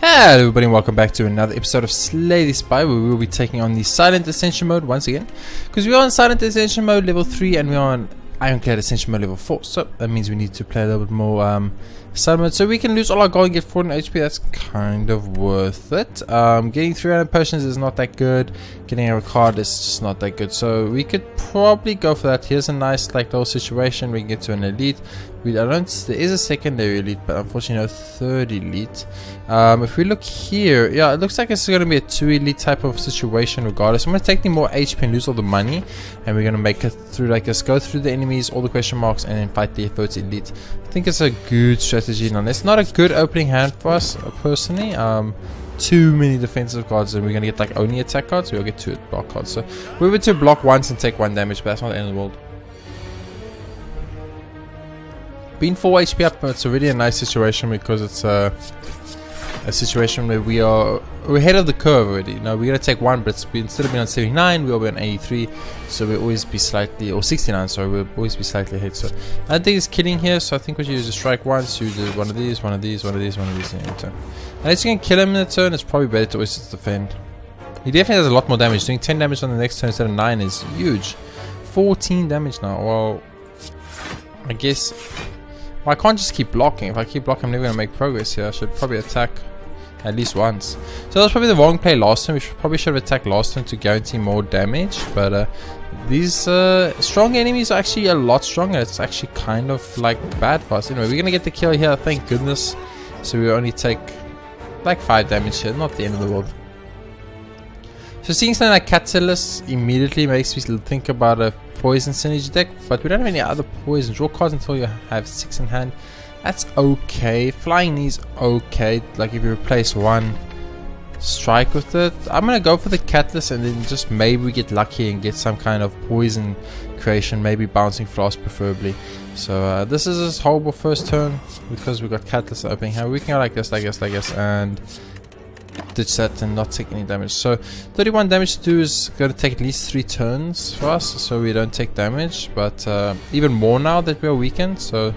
Hello everybody and welcome back to another episode of Slay the Spire, where we will be taking on the Silent Ascension mode once again. Because we are on Silent Ascension mode level 3 and we are on Ironclad Ascension mode level 4. So that means we need to play a little bit more Silent mode so we can lose all our gold and get 400 HP. That's kind of worth it. Getting 300 potions is not that good. Getting a card is just not that good. So we could probably go for that. Here's a nice little situation. We can get to an elite. There is a secondary elite, but unfortunately no third elite. If we look here, yeah, it looks like it's going to be a 2 elite type of situation regardless. I'm going to take the more HP and lose all the money, and we're going to make it through like this, go through the enemies, all the question marks, and then fight the first elite. I think it's a good strategy. Now, it's not a good opening hand for us personally. Too many defensive cards, and we're going to get like only attack cards. We'll get 2 block cards. So we were to block once and take 1 damage, but that's not the end of the world. Being 4 HP up, it's already a nice situation because it's a situation where we're ahead of the curve already. Now we're gonna take 1, but instead of being on 79, we'll be on 83, so we'll always be slightly, or 69, sorry, we'll always be slightly ahead. So I think it's killing here. So I think what you do is just strike once, you do one of these, one of these, one of these, one of these in a turn. Unless you can kill him in a turn, it's probably better to always just defend. He definitely does a lot more damage. Doing 10 damage on the next turn instead of 9 is huge. 14 damage now. Well, I guess. Well, I can't just keep blocking. If I keep blocking, I'm never going to make progress here. I should probably attack at least once. So that was probably the wrong play last time. We probably should have attacked last time to guarantee more damage. But these strong enemies are actually a lot stronger. It's actually kind of like bad for us. Anyway, we're going to get the kill here, thank goodness. So we only take like 5 damage here. Not the end of the world. So seeing something like Catalyst immediately makes me think about a poison synergy deck, but we don't have any other poison. Draw cards until you have 6 in hand. That's okay. Flying knees okay. Like if you replace 1 strike with it. I'm gonna go for the Catalyst and then just maybe we get lucky and get some kind of poison creation, maybe bouncing flask preferably. So this is this horrible first turn because we got Catalyst opening hand. We can go like this, and ditch that and not take any damage. So 31 damage to do is going to take at least 3 turns for us, so we don't take damage, but even more now that we are weakened. So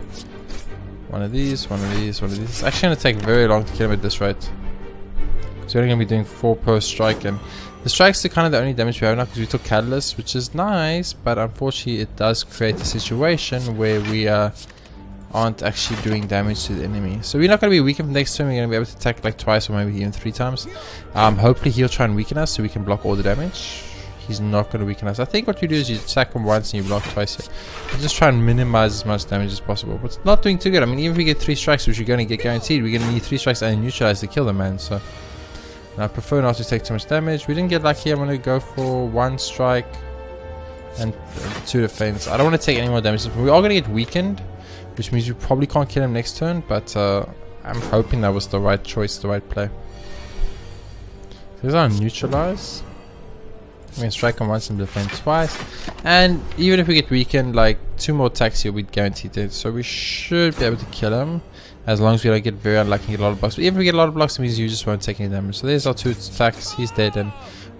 one of these, one of these, one of these. It's actually going to take very long to kill him at this rate, because we're only going to be doing 4 per strike, and the strikes are kind of the only damage we have now because we took Catalyst, which is nice, but unfortunately it does create a situation where we aren't actually doing damage to the enemy. So we're not going to be weakened next turn. We're going to be able to attack like twice or maybe even 3 times. Hopefully he'll try and weaken us so we can block all the damage. He's not going to weaken us. I think what you do is you attack him once and you block twice here. You just try and minimize as much damage as possible. But it's not doing too good. I mean, even if we get 3 strikes, which you're going to get guaranteed, we're going to need 3 strikes and neutralize to kill the man. So I prefer not to take too much damage. We didn't get lucky. I'm going to go for 1 strike and 2 defense. I don't want to take any more damage. We are going to get weakened, which means we probably can't kill him next turn, but I'm hoping that was the right choice, the right play. Here's our neutralize. We can strike him once and defend twice. And even if we get weakened, like 2 more attacks here, we'd guarantee dead. So we should be able to kill him, as long as we don't get very unlucky and get a lot of blocks. But even if we get a lot of blocks, it means you just won't take any damage. So there's our 2 attacks, he's dead, and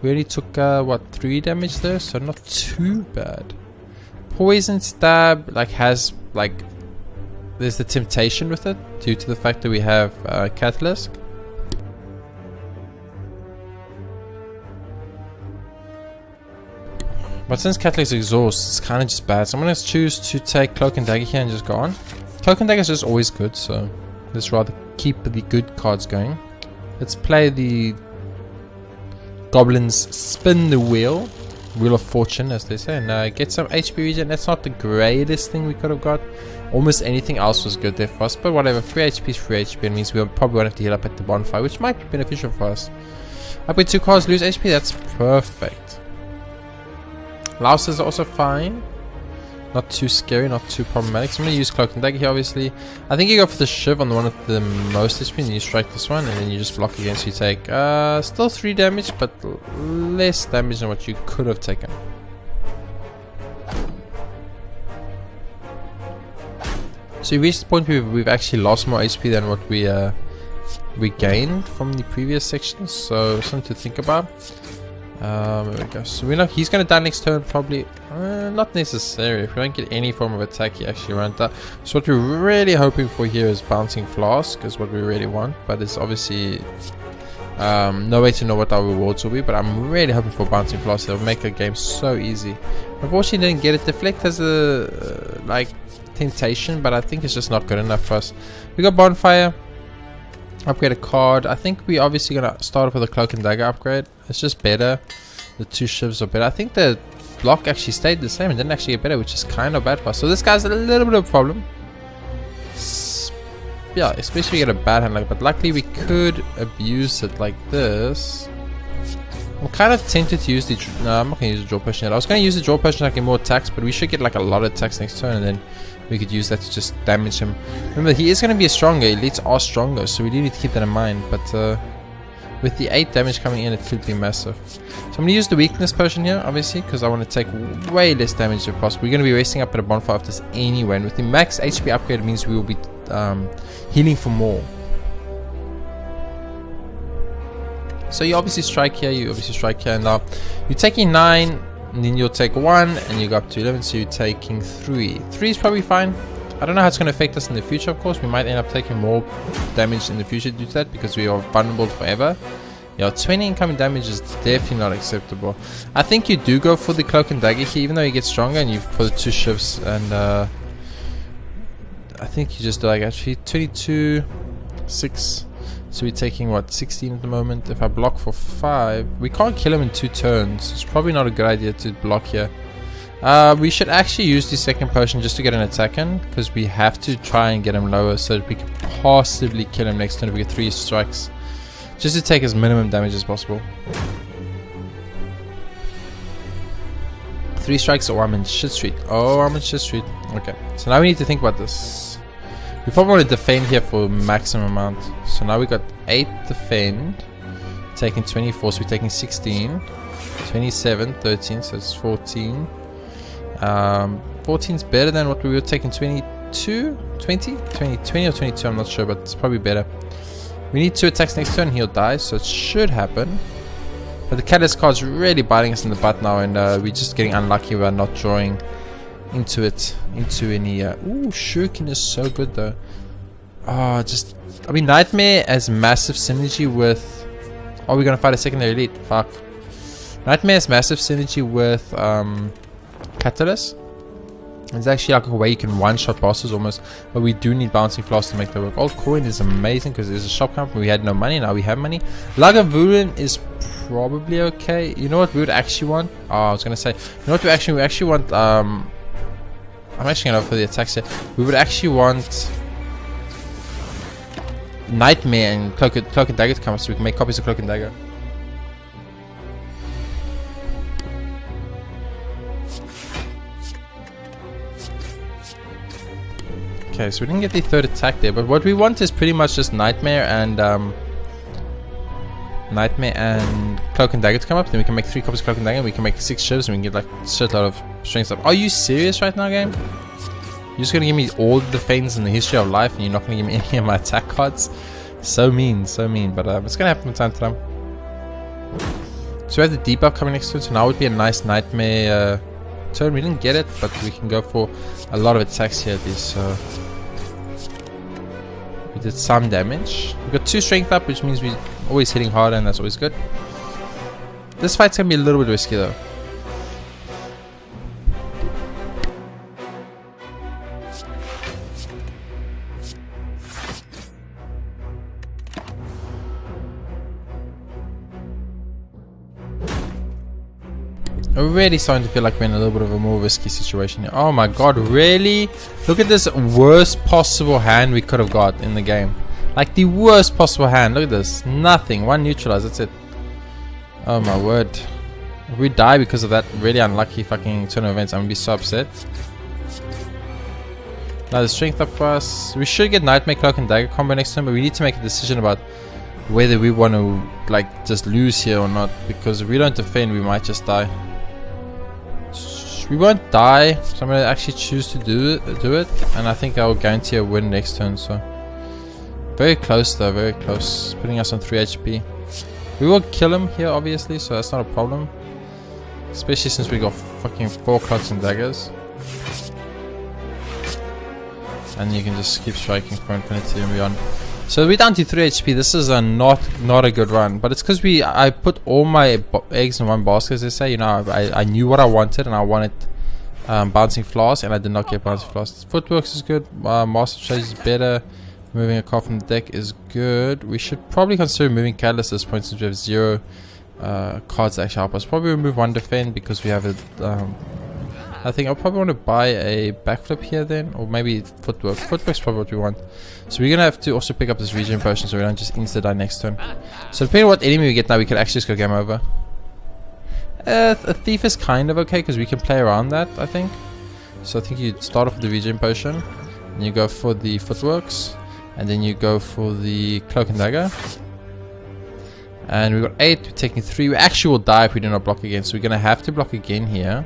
we only took, what, 3 damage there? So not too bad. Poison stab, like, has, like, there's the temptation with it due to the fact that we have Catalyst. But since Catalyst exhausts, it's kind of just bad. So I'm going to choose to take Cloak and Dagger here and just go on. Cloak and Dagger is just always good, so let's rather keep the good cards going. Let's play the Goblins Spin the Wheel. Wheel of Fortune, as they say, and get some HP regen. That's not the greatest thing we could have got. Almost anything else was good there for us, but whatever. Free HP is free HP. It means we probably won't have to heal up at the bonfire, which might be beneficial for us. Upgrade 2 cards, lose HP. That's perfect. Laos is also fine. Not too scary, not too problematic. So I'm going to use Cloak and Dagger here, obviously. I think you go for the Shiv on the one with the most HP, and you strike this one, and then you just block again. So you take still 3 damage, but less damage than what you could have taken. So we reached the point where we've actually lost more HP than what we gained from the previous sections. So something to think about. There we go. So we know he's going to die next turn, probably. Not necessary. If we don't get any form of attack, he actually won't die. So what we're really hoping for here is Bouncing Flask, is what we really want. But it's obviously no way to know what our rewards will be. But I'm really hoping for Bouncing Flask. It'll make the game so easy. Unfortunately, didn't get it. Deflect has a like temptation, but I think it's just not good enough for us. We got Bonfire. Upgrade a card. I think we're obviously gonna start off with a Cloak and Dagger upgrade. It's just better. The 2 shivs are better. I think the block actually stayed the same and didn't actually get better, which is kind of bad for us. So this guy's a little bit of a problem. Yeah, especially if you get a bad hand like, but luckily we could abuse it like this. I'm kind of tempted to use the no, I'm not gonna use the draw potion yet. I was gonna use the draw potion to get more attacks, but we should get like a lot of attacks next turn, and then we could use that to just damage him. Remember, he is gonna be a stronger. Elites are stronger, so we do need to keep that in mind. But with the 8 damage coming in, it could be massive. So I'm gonna use the weakness potion here, obviously, because I want to take way less damage if possible. We're gonna be wasting up at a bonfire after this anyway, and with the max HP upgrade, it means we will be healing for more. So you obviously strike here, and now you're taking 9, and then you'll take 1, and you go up to 11, so you're taking 3. 3 is probably fine. I don't know how it's going to affect us in the future, of course. We might end up taking more damage in the future due to that, because we are vulnerable forever. Yeah, 20 incoming damage is definitely not acceptable. I think you do go for the Cloak and Dagger here, even though you get stronger, and you put the 2 shifts, and I think you just do like actually 22, 6. So we're taking what, 16 at the moment. If I block for 5, we can't kill him in 2 turns. It's probably not a good idea to block here. We should actually use the second potion just to get an attack in, because we have to try and get him lower so that we can possibly kill him next turn if we get 3 strikes, just to take as minimum damage as possible. 3 strikes or I'm in shit street. Oh, I'm in shit street. Okay, so now we need to think about this. We probably want to defend here for maximum amount. So now we got 8 defend, taking 24, so we're taking 16, 27, 13, so it's 14. 14 is better than what we were taking, 22, 20 or 22, I'm not sure, but it's probably better. We need 2 attacks next turn, he'll die, so it should happen. But the Catalyst card's really biting us in the butt now, and we're just getting unlucky by not drawing into any ooh, Shuriken is so good though. I mean, Nightmare has massive synergy with we're gonna fight a secondary elite. Fuck. Nightmare has massive synergy with Catalyst. It's actually like a way you can one-shot bosses almost, but we do need Bouncing Flask to make that work. Old Coin is amazing because there's a shop company. We had no money, now we have money. Lagavulin is probably okay. You know what we would actually want? I was gonna say, you know what we actually want, I'm actually gonna go for the attacks here. We would actually want Nightmare and Cloak and Dagger to come up so we can make copies of Cloak and Dagger. Okay, so we didn't get the 3rd attack there, but what we want is pretty much just Nightmare and Cloak and Dagger to come up. Then we can make 3 copies of Cloak and Dagger, and we can make 6 shivs, and we can get like a shitload of strength stuff. Are you serious right now, game? You're just gonna give me all the feints in the history of life, and you're not gonna give me any of my attack cards? So mean, but it's gonna happen from time to time. So we have the debuff coming next to it, so now would be a nice Nightmare turn. We didn't get it, but we can go for a lot of attacks here at least. So we did some damage. We got 2 strength up, which means we're always hitting harder, and that's always good. This fight's gonna be a little bit risky though. Already starting to feel like we're in a little bit of a more risky situation here. Oh my god, really? Look at this worst possible hand we could have got in the game. Like the worst possible hand. Look at this. Nothing. 1 neutralize. That's it. Oh my word. If we die because of that really unlucky fucking turn of events, I'm gonna be so upset. Now the strength up for us. We should get Nightmare, Cloak and Dagger combo next time, but we need to make a decision about whether we want to like just lose here or not, because if we don't defend we might just die. We won't die, so I'm going to actually choose to do it, and I think I will guarantee a win next turn. So very close though, very close, putting us on 3 HP. We will kill him here, obviously, so that's not a problem. Especially since we got fucking 4 clocks and daggers. And you can just keep striking for infinity and beyond. So we're down to 3 HP. This is a not a good run, but it's because I put all my eggs in one basket, as they say. You know, I knew what I wanted, and I wanted bouncing floss, and I did not get bouncing floss. Footworks is good. Master Strategy is better. Moving a card from the deck is good. We should probably consider moving Catalyst at this point since we have 0 cards that actually help us. Probably remove 1 defend because we have a. I think I'll probably want to buy a backflip here then, or maybe footwork. Footwork's probably what we want. So we're gonna have to also pick up this regen potion so we don't just insta die next turn. So depending on what enemy we get now, we could actually just go game over. A thief is kind of okay because we can play around that, I think. So I think you start off with the regen potion, and you go for the footworks, and then you go for the cloak and dagger. And we got 8, we're taking 3. We actually will die if we do not block again, so we're gonna have to block again here.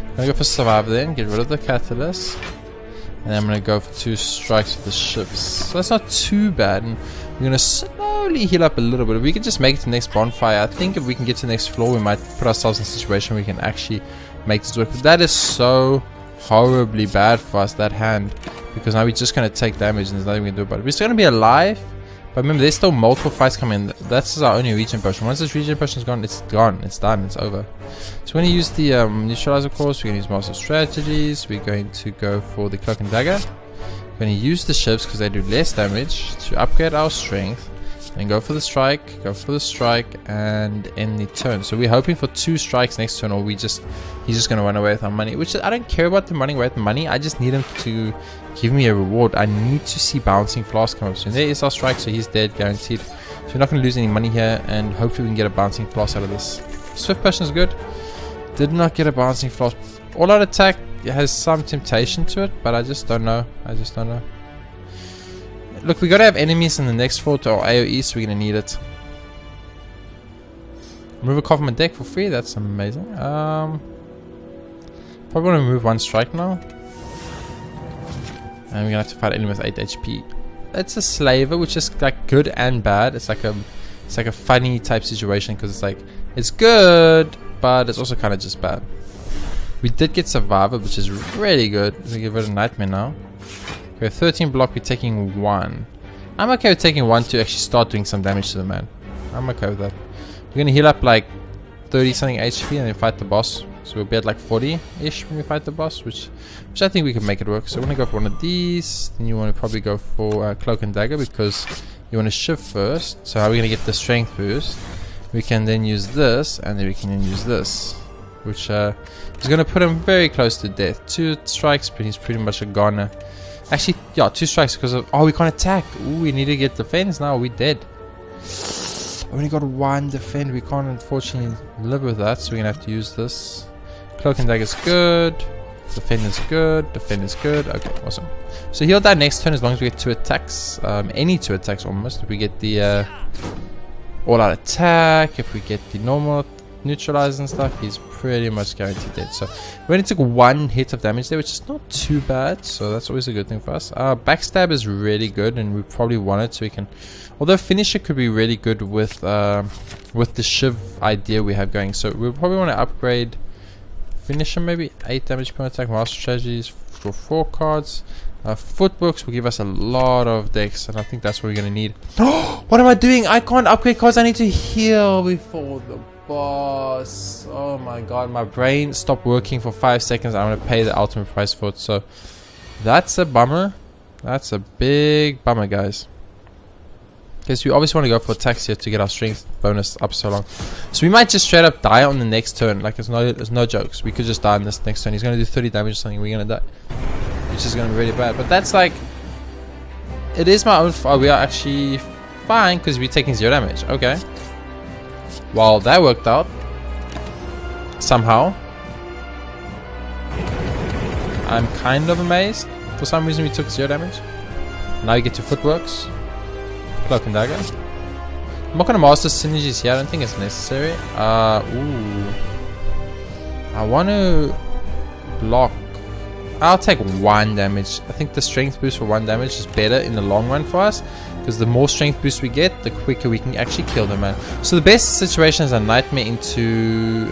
I'm gonna go for survive then, get rid of the catalyst, and then I'm gonna go for 2 strikes with the ships. So that's not too bad, and we're gonna slowly heal up a little bit. If we can just make it to the next bonfire, I think if we can get to the next floor, we might put ourselves in a situation where we can actually make this work. But that is so horribly bad for us, that hand, because now we're just gonna take damage and there's nothing we can do about it. We're still gonna be alive. But remember, there's still multiple fights coming. That's our only regen potion. Once this regen potion is gone, it's done, it's over. So we're going to use the neutralizer course. We're going to use master strategies. We're going to go for the cloak and dagger. We're going to use the ships because they do less damage to upgrade our strength. Then go for the strike, and end the turn. So we're hoping for 2 strikes next turn, or he's just going to run away with our money. Which I don't care about them running away with the money. I just need him to give me a reward. I need to see bouncing flask come up soon. There is our strike, so he's dead, guaranteed. So we're not going to lose any money here, and hopefully we can get a bouncing flask out of this. Swift potion is good. Did not get a bouncing flask. All out attack has some temptation to it, but I just don't know. Look, we gotta have enemies in the next floor to our AoE, so we're gonna need it. Remove a card from a deck for free, that's amazing. Probably wanna remove 1 strike now. And we're gonna have to fight an enemy with 8 HP. It's a slaver, which is like good and bad. It's like a funny type situation, because it's like, it's good, but it's also kind of just bad. We did get survivor, which is really good. We get rid of nightmare now. Okay, 13 block, we're taking 1. I'm okay with taking 1 to actually start doing some damage to the man. I'm okay with that. We're gonna heal up like 30 something HP and then fight the boss. So we'll be at like 40-ish when we fight the boss, which I think we can make it work. So we're gonna go for one of these. Then you want to probably go for cloak and dagger because you want to shift first. So how are we gonna get the strength boost? We can then use this, and then we can then use this, which is gonna put him very close to death. 2 strikes, but he's pretty much a goner. Actually, yeah, 2 strikes because of... Oh, we can't attack. Ooh, we need to get defense now. We're dead. Only got 1 defend. We can't, unfortunately, live with that. So we're going to have to use this. Cloak and dagger is good. Defend is good. Defend is good. Okay, awesome. So he'll die next turn as long as we get 2 attacks. Any 2 attacks almost. If we get the all-out attack. If we get the normal neutralize and stuff, he's pretty much guaranteed dead. So we only took 1 hit of damage there, which is not too bad, so that's always a good thing for us. Backstab is really good, and we probably want it so we can, although finisher could be really good with the shiv idea we have going. So we'll probably want to upgrade finisher, maybe 8 damage per attack. Master strategies for 4 cards. Footworks will give us a lot of decks, and I think that's what we're gonna need. What am I doing? I can't upgrade cards. I need to heal before the boss. Oh my god, my brain stopped working for 5 seconds. I'm gonna pay the ultimate price for it, so that's a bummer. That's a big bummer, guys, because we obviously want to go for attacks here to get our strength bonus up so long. So we might just straight up die on the next turn. Like, there's no jokes. We could just die on this next turn. He's gonna do 30 damage or something, we're gonna die, which is gonna be really bad. But that's like, it is my own fault. We are actually fine because we're taking 0 damage. Okay, well, that worked out somehow. I'm kind of amazed. For some reason we took 0 damage. Now you get to footworks, cloak and dagger. I'm not gonna master synergies here. I don't think it's necessary. Ooh, I want to block. I'll take 1 damage. I think the strength boost for 1 damage is better in the long run for us, because the more strength boost we get, the quicker we can actually kill them, man. So the best situation is a nightmare into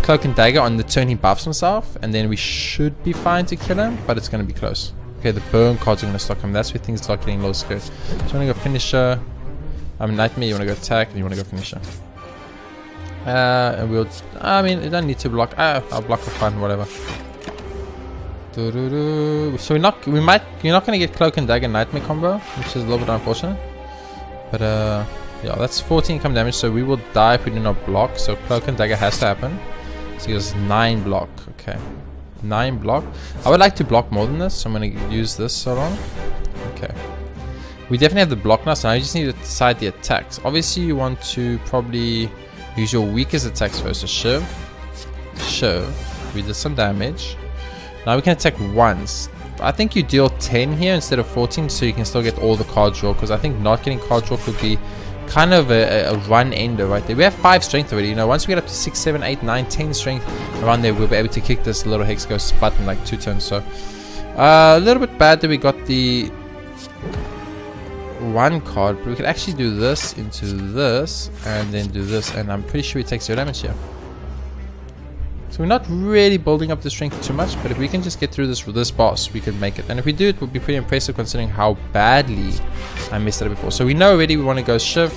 Cloak and Dagger on the turn he buffs himself, and then we should be fine to kill him, but it's going to be close. Okay, the burn cards are going to start coming. That's where things start getting a little scary. So you want to go finisher. Nightmare, you want to go attack, and you want to go finisher. And we'll, I mean, you don't need to block. I'll block for fun, whatever. So you're not going to get Cloak and Dagger Nightmare combo, which is a little bit unfortunate. But yeah, that's 14 income damage, so we will die if we do not block. So Cloak and Dagger has to happen. So he goes 9 block. Okay, 9 block. I would like to block more than this, so I'm going to use this so long. Okay. We definitely have the block now, so now you just need to decide the attacks. Obviously, you want to probably use your weakest attacks first. So Shiv. We did some damage. Now we can attack once. I think you deal 10 here instead of 14, so you can still get all the card draw. Because I think not getting card draw could be kind of a run ender right there. We have 5 strength already. You know, once we get up to 6, 7, 8, 9, 10 strength around there, we'll be able to kick this little Hex Ghost butt in like 2 turns. So a little bit bad that we got the 1 card, but we could actually do this into this and then do this, and I'm pretty sure it takes 0 damage here. So we're not really building up the strength too much, but if we can just get through this boss, we can make it. And if we do, it would be pretty impressive considering how badly I messed it up before. So we know already we want to go Shiv,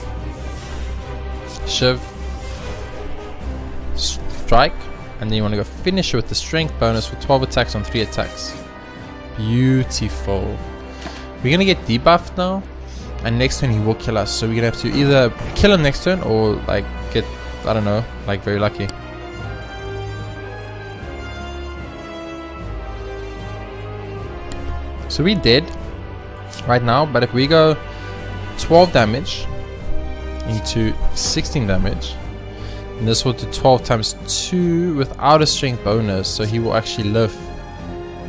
Strike, and then you want to go finish with the strength bonus for 12 attacks on 3 attacks. Beautiful. We're going to get debuffed now, and next turn he will kill us. So we're going to have to either kill him next turn or like get, I don't know, like very lucky. So we're dead right now, but if we go 12 damage into 16 damage, and this will do 12 times 2 without a strength bonus, so he will actually live.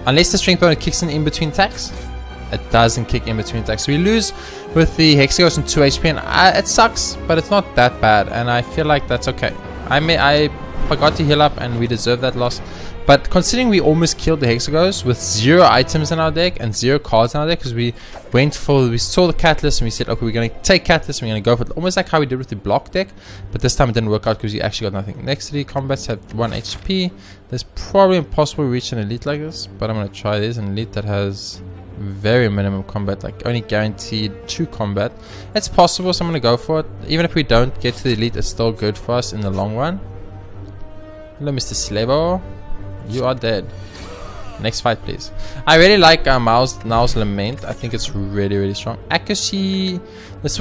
Unless the strength bonus kicks in between attacks, it doesn't kick in between attacks. So we lose with the Hex Ghost and 2 HP, and it sucks, but it's not that bad, and I feel like that's okay. I forgot to heal up, and we deserve that loss. But considering we almost killed the Hex Ghost with 0 items in our deck and 0 cards in our deck, because we saw the Catalyst and we said, okay, we're going to take Catalyst and we're going to go for it. Almost like how we did with the block deck, but this time it didn't work out because we actually got nothing. Next 3 combats have 1 HP. There's probably impossible to reach an elite like this, but I'm going to try this. An elite that has very minimum combat, like only guaranteed 2 combat. It's possible, so I'm going to go for it. Even if we don't get to the elite, it's still good for us in the long run. Hello, Mr. Slavo. You are dead. Next fight, please. I really like Now's Lament. I think it's really, really strong. Accuracy, it's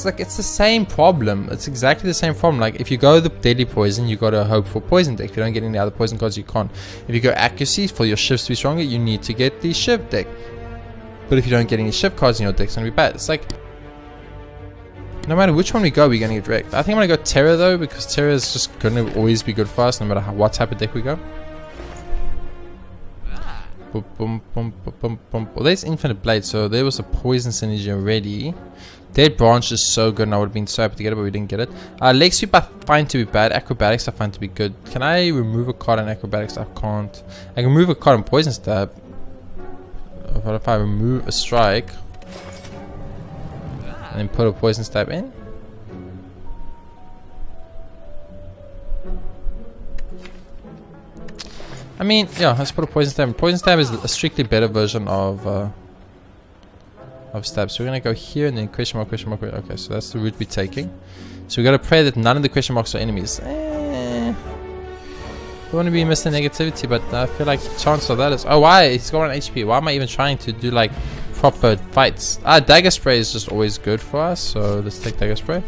the same problem. It's exactly the same problem. Like if you go the Deadly Poison, you gotta hope for Poison deck. If you don't get any other poison cards, you can't. If you go Accuracy for your shifts to be stronger, you need to get the Shiv deck. But if you don't get any Shiv cards in your deck, it's gonna be bad. It's like no matter which one we go, we're gonna get wrecked. I think I'm gonna go Terror though, because Terror is just gonna always be good for us, no matter what type of deck we go. Boom, boom, boom, boom, boom. Well, there's Infinite Blade, so there was a poison synergy already. Dead Branch is so good, and I would have been so happy to get it, but we didn't get it. Leg Sweep I find to be bad. Acrobatics I find to be good. Can I remove a card in Acrobatics? I can't. I can remove a card in Poison Stab. What if I remove a Strike and then put a Poison Stab in? I mean, yeah, let's put a Poison Stab. Poison Stab is a strictly better version of Stab. So we're gonna go here and then question mark, question mark. Okay, so that's the route we're taking. So we gotta pray that none of the question marks are enemies. Don't want to be Mr. Negativity, but I feel like the chance of that is... Oh, why? He's got 1 HP. Why am I even trying to do like proper fights? Dagger Spray is just always good for us, so let's take Dagger Spray.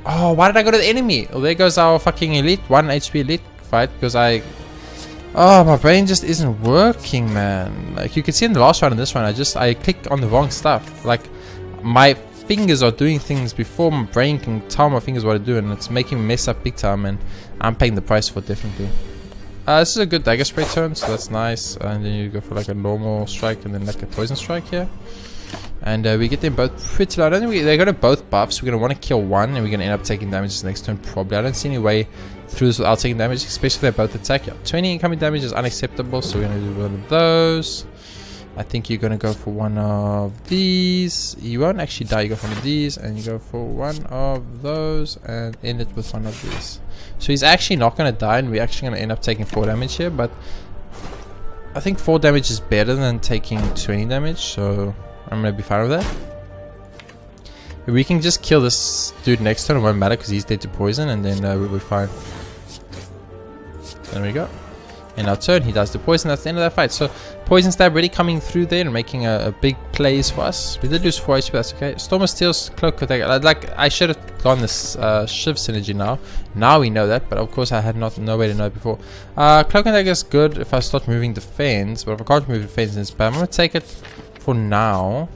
Oh, why did I go to the enemy? Oh, there goes our fucking elite. 1 HP elite fight because I... Oh, my brain just isn't working, man. Like you can see in the last round and this one, I clicked on the wrong stuff. Like my fingers are doing things before my brain can tell my fingers what to do, and it's making me mess up big time, and I'm paying the price for it definitely. This is a good Dagger Spray turn, so that's nice. And then you go for like a normal strike and then like a poison strike here. And we get them both pretty low. I don't think they're going to both buff, so we're going to want to kill one, and we're going to end up taking damage this next turn probably. I don't see any way through this without taking damage, especially if they both attack. Yeah, 20 incoming damage is unacceptable, so we're going to do one of those. I think you're going to go for one of these. You won't actually die. You go for one of these, and you go for one of those, and end it with one of these. So he's actually not going to die, and we're actually going to end up taking 4 damage here, but I think 4 damage is better than taking 20 damage, so I'm going to be fine with that. We can just kill this dude next turn, it won't matter because he's dead to poison, and then we'll be fine. There we go. In our turn, he does the poison. That's the end of that fight. So, Poison Stab really coming through there and making a big plays for us. We did lose 4 HP, that's okay. Storm of Steel's Cloak Attack. Like, I should have gone this Shiv synergy now. Now we know that, but of course I had no way to know it before. Cloak Attack is good if I start moving defense, but if I can't move defense, then it's bad. I'm going to take it for now.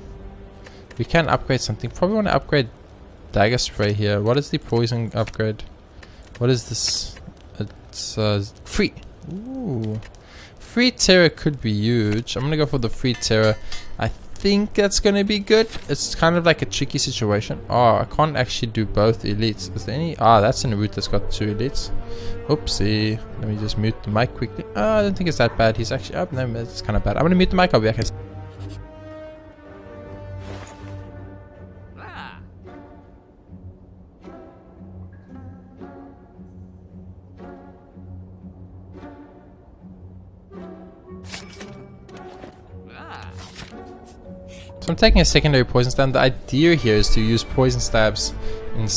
We can upgrade something. Probably want to upgrade Dagger Spray here. What is the poison upgrade? What is this? It's free. Ooh. Free Terror could be huge. I'm gonna go for the Free Terror. I think that's gonna be good. It's kind of like a tricky situation. Oh, I can't actually do both elites. Is there any? Ah, that's an route that's got 2 elites. Oopsie. Let me just mute the mic quickly. I don't think it's that bad. He's actually up. No, it's kind of bad. I'm gonna mute the mic. I'll be back. So I'm taking a secondary poison stab. The idea here is to use poison stabs in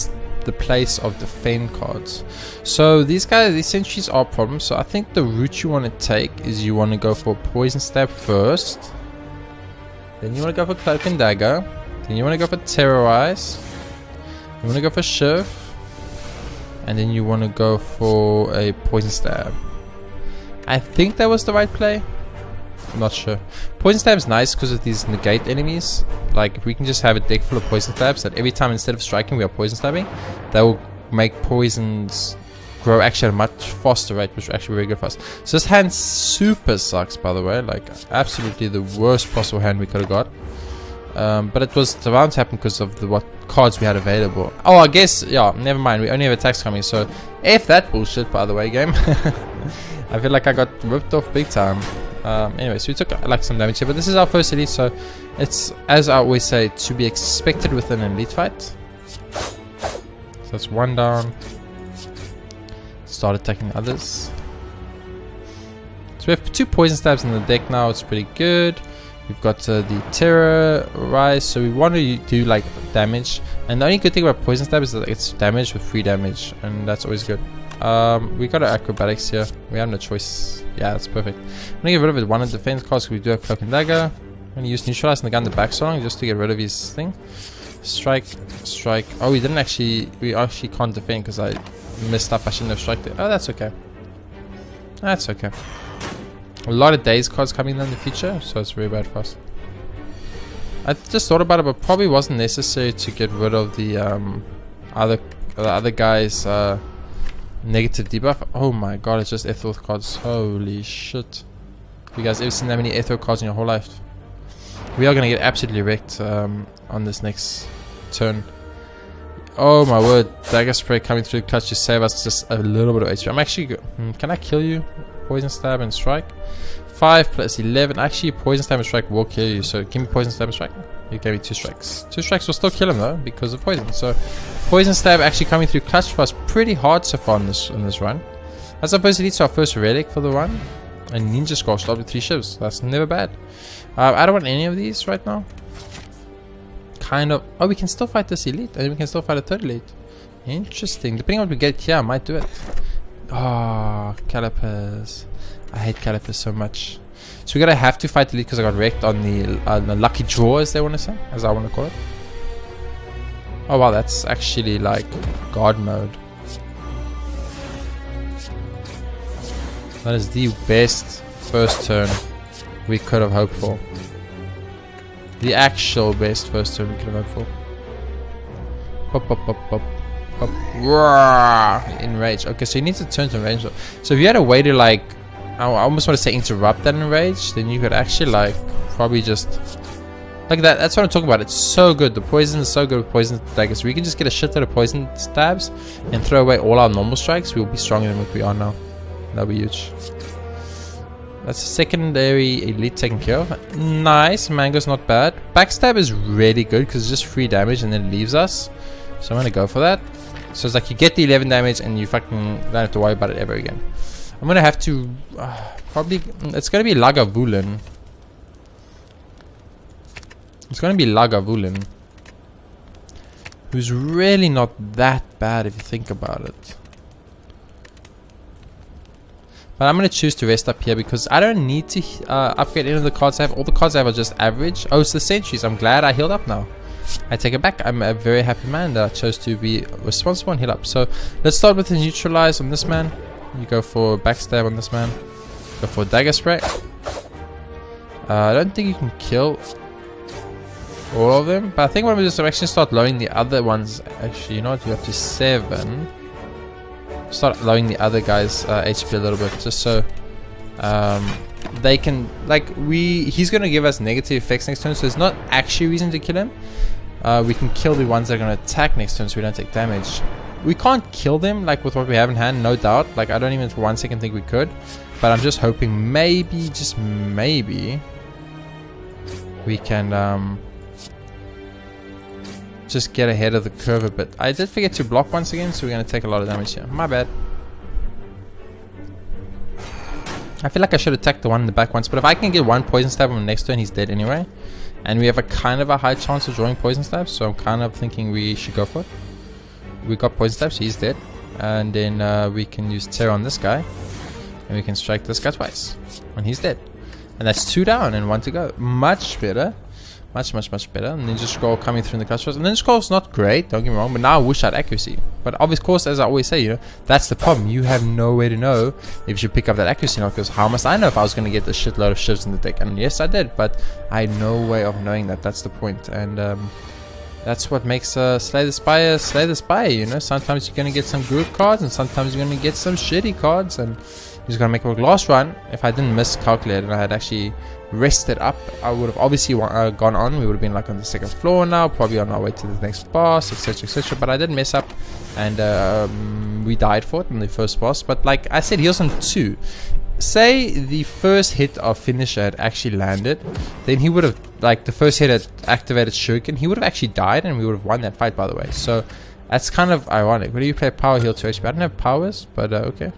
the place of defend cards. So these sentries are problems. So I think the route you want to take is you want to go for poison stab first. Then you want to go for Cloak and Dagger. Then you want to go for Terrorize. You want to go for Shiv. And then you want to go for a poison stab. I think that was the right play. I'm not sure. Poison stab is nice because of these negate enemies. Like if we can just have a deck full of poison stabs that every time instead of striking we are poison stabbing, that will make poisons grow actually at a much faster rate, which will actually be very good for us. So this hand super sucks, by the way. Like absolutely the worst possible hand we could have got. But it was bound to happen because of what cards we had available. Oh, I guess, yeah, never mind. We only have attacks coming, so F that bullshit, by the way, game. I feel like I got ripped off big time. Anyway, so we took like some damage here, but this is our first elite, so it's, as I always say, to be expected within an elite fight. So that's 1 down. Start attacking others. So we have 2 poison stabs in the deck now. It's pretty good. We've got the Terrorize, so we want to do like damage, and the only good thing about poison stab is that it's damage with free damage, and that's always good. We got our acrobatics here. We have no choice. Yeah, that's perfect. I'm gonna get rid of it. 1 of defense cards. We do have Cloak and Dagger. I'm gonna use Neutralize and the gun the back strong just to get rid of his thing. Strike, strike. Oh, we actually can't defend because I messed up. I shouldn't have struck it. Oh, that's okay. That's okay. A lot of days cards coming in the future, so it's very bad for us. I just thought about it, but probably wasn't necessary to get rid of the other guy's negative debuff. Oh my god, it's just Ethel cards. Holy shit. You guys ever seen that many Ethel cards in your whole life? We are going to get absolutely wrecked on this next turn. Oh my word. Dagger Spray coming through the clutch to save us just a little bit of HP. I'm actually... can I kill you? Poison Stab and Strike. 5 plus 11. Actually, Poison Stab and Strike will kill you. So give me Poison Stab and Strike. You gave me 2 strikes. 2 strikes will still kill him though, because of poison. So Poison Stab actually coming through clutch for us pretty hard so far in this run. That's supposed to lead to our first relic for the run. And Ninja Scroll started with 3 shivs. That's never bad. I don't want any of these right now. Kind of. Oh, we can still fight this elite, and we can still fight a 3rd elite. Interesting. Depending on what we get here, I might do it. Oh, Calipers. I hate Calipers so much. So we're gonna have to fight the elite because I got wrecked on the lucky draw, as they want to say, as I want to call it. Oh wow, that's actually like God mode. That is the best first turn we could have hoped for. The actual best first turn we could have hoped for. Pop, pop, pop, pop. Enrage. Okay, so you need to turn to enrage. So if you had a way to like, I almost want to say interrupt that enrage, then you could actually like probably just Look at that. That's what I'm talking about. It's so good. The poison is so good with poison daggers. We can just get a shit ton of poison stabs and throw away all our normal strikes. We'll be stronger than what we are now. That'll be huge. That's a secondary elite taken care of. Nice. Mango's not bad. Backstab is really good because it's just free damage and then it leaves us. So I'm going to go for that. So it's like you get the 11 damage and you fucking don't have to worry about it ever again. I'm going to have to... probably... It's going to be Lagavulin. It's going to be Lagavulin. Who's really not that bad if you think about it. But I'm going to choose to rest up here because I don't need to upgrade any of the cards I have. All the cards I have are just average. Oh, it's the sentries. I'm glad I healed up now. I take it back. I'm a very happy man that I chose to be responsible and heal up. So let's start with the neutralize on this man. You go for backstab on this man. Go for dagger spray. I don't think you can kill all of them. But I think what I'm going to do is actually start lowering the other ones. Actually, you know what? You have to 7. Start lowering the other guys HP a little bit just so they can he's gonna give us negative effects next turn, so there's not actually a reason to kill him. We can kill the ones that are gonna attack next turn so we don't take damage. We can't kill them like with what we have in hand, no doubt. Like I don't even for 1 second think we could, but I'm just hoping maybe, just maybe, we can just get ahead of the curve a bit. I did forget to block once again, so we're going to take a lot of damage here. My bad. I feel like I should attack the one in the back once, but if I can get one poison stab on the next turn, he's dead anyway. And we have a kind of a high chance of drawing poison stabs, so I'm kind of thinking we should go for it. We got poison stabs, so he's dead. And then we can use Terror on this guy. And we can strike this guy twice. And he's dead. And that's 2 down and 1 to go. Much better. Much better. And Ninja Scroll coming through in the clutch shots. And Ninja Scroll's not great, don't get me wrong, but now I wish I had accuracy. But of course, as I always say, you know, that's the problem. You have no way to know if you should pick up that accuracy now, because how must I know if I was going to get a shitload of shivs in the deck? And yes, I did, but I had no way of knowing that. That's the point. And that's what makes Slay the Spire, you know. Sometimes you're going to get some good cards, and sometimes you're going to get some shitty cards, and you're just going to make it work. Last run, if I didn't miscalculate and I had actually rested up, I would have obviously gone on. We would have been like on the 2nd floor now, probably on our way to the next boss, etc. But I did mess up, and we died for it in the first boss. But like I said, heals on 2. Say the first hit of finisher had actually landed, then he would have, like the first hit had activated Shuriken, he would have actually died, and we would have won that fight, by the way. So that's kind of ironic. When do you play power heal 2 HP? I don't have powers, but okay.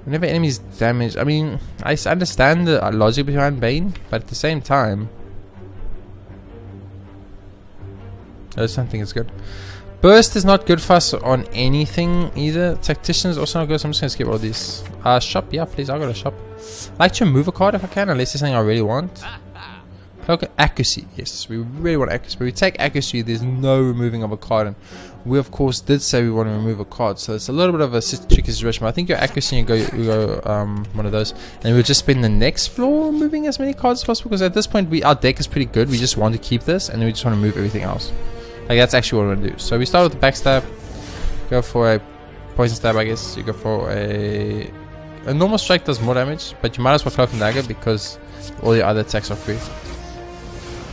Whenever enemies damage, I mean, I understand the logic behind Bane, but at the same time, I just don't think it's good. Burst is not good for us on anything either. Tactician is also not good, so I'm just going to skip all these. Shop, yeah, please, I'll go to shop. I like to remove a card if I can, unless there's something I really want. Okay, accuracy, yes, we really want accuracy. But we take accuracy, there's no removing of a card, and we of course did say we want to remove a card, so it's a little bit of a tricky situation. But I think your accuracy, you go one of those, and we'll just spend the next floor removing as many cards as possible, because at this point our deck is pretty good. We just want to keep this, and then we just want to move everything else. Like that's actually what we're gonna do. So we start with the backstab, go for a poison stab, I guess. You go for a normal strike does more damage, but you might as well cloak and dagger because all the other attacks are free.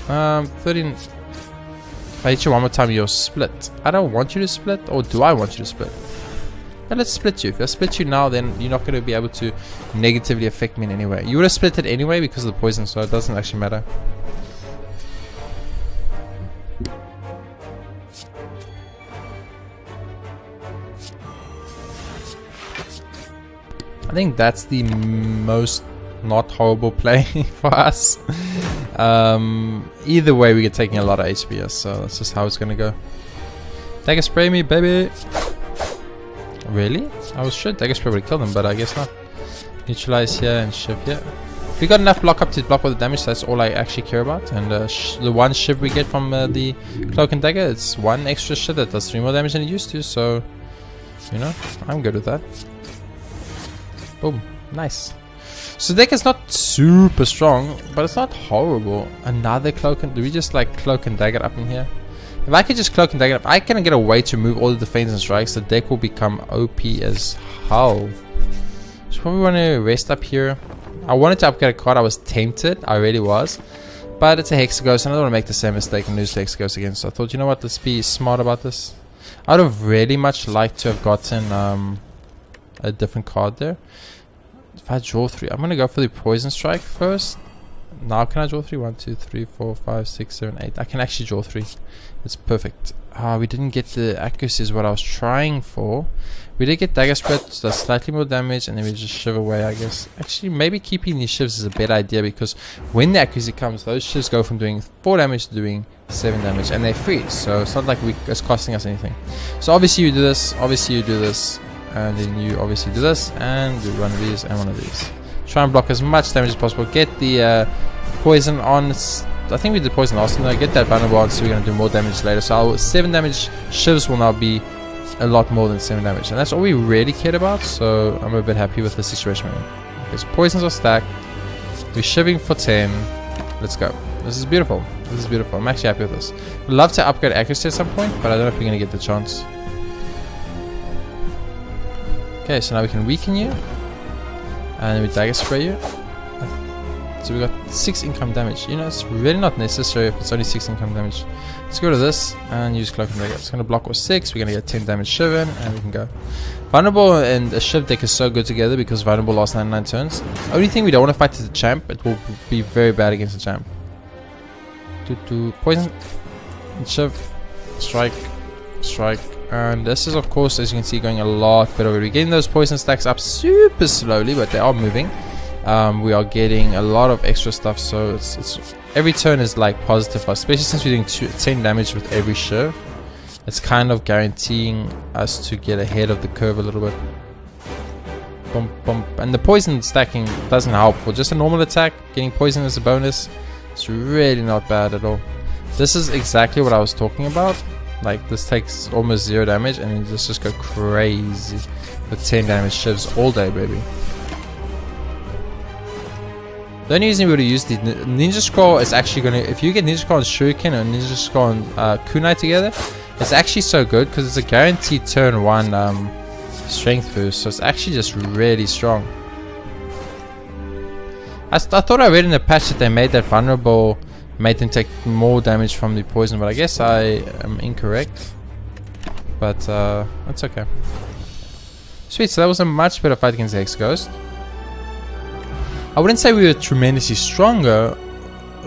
13. If I hit you one more time, you're split. I don't want you to split, or do I want you to split? Now let's split you. If I split you now, then you're not going to be able to negatively affect me in any way. You would have split it anyway because of the poison, so it doesn't actually matter. I think that's the most not horrible play for us. Either way, we get taking a lot of HP, so that's just how it's gonna go. Dagger spray me, baby. Really? I was sure dagger spray would kill them, but I guess not. Neutralize here and shiv here. We got enough block up to block all the damage, so that's all I actually care about. And the one shiv we get from the cloak and dagger, it's 1 extra shiv that does 3 more damage than it used to, so you know, I'm good with that. Boom. Nice. So the deck is not super strong, but it's not horrible. Another cloak and... Do we just like cloak and dagger up in here? If I could just cloak and dagger up, I can get a way to move all the defense and strikes. The deck will become OP as hell. So probably want to rest up here. I wanted to upgrade a card. I was tempted. I really was. But it's a Hexaghost, and I don't want to make the same mistake and lose the Hexaghost again. So I thought, you know what, let's be smart about this. I would have really much liked to have gotten a different card there. If I draw 3, I'm going to go for the Poison Strike first. Now can I draw 3? 1, 2, 3, 4, 5, 6, 7, 8. I can actually draw 3. It's perfect. We didn't get the accuracy is what I was trying for. We did get Dagger Spread, so that's slightly more damage, and then we just shiv away, I guess. Actually, maybe keeping these shivs is a better idea, because when the accuracy comes, those shivs go from doing 4 damage to doing 7 damage, and they're free, so it's not like it's costing us anything. So obviously you do this, obviously you do this, and then you obviously do this, and do one of these and one of these. Try and block as much damage as possible. Get the poison on. I think we did poison last time. I get that vulnerable on, so we're going to do more damage later. So our 7 damage shivs will now be a lot more than 7 damage, and that's all we really cared about. So I'm a bit happy with the situation we're in. Because poisons are stacked. We're shiving for 10. Let's go. This is beautiful. This is beautiful. I'm actually happy with this. Would love to upgrade accuracy at some point, but I don't know if we're going to get the chance. Okay, so now we can weaken you, and we dagger spray you. So we got 6 income damage. You know, it's really not necessary if it's only 6 income damage. Let's go to this and use Cloak and Dagger. It's going to block with 6. We're going to get 10 damage shiven, and we can go. Vulnerable and a shiv deck is so good together, because Vulnerable lasts 99 turns. Only thing we don't want to fight is the champ. It will be very bad against the champ. Poison, shiv, strike, strike. And this is, of course, as you can see, going a lot better. We're getting those poison stacks up super slowly, but they are moving. We are getting a lot of extra stuff, so it's every turn is like positive for us, especially since we're doing 10 damage with every shiv. It's kind of guaranteeing us to get ahead of the curve a little bit. Bump, bump. And the poison stacking doesn't help. For just a normal attack, getting poison as a bonus, it's really not bad at all. This is exactly what I was talking about. Like, this takes almost 0 damage, and then just go crazy with 10 damage shivs all day, baby. The only reason we would use the Ninja Scroll is actually going to, if you get Ninja Scroll and Shuriken or Ninja Scroll and Kunai together, it's actually so good because it's a guaranteed turn 1 strength boost, so it's actually just really strong. I thought I read in the patch that they made that vulnerable, made them take more damage from the poison, but I guess I am incorrect. But that's okay. Sweet, so that was a much better fight against the Hexaghost. I wouldn't say we were tremendously stronger.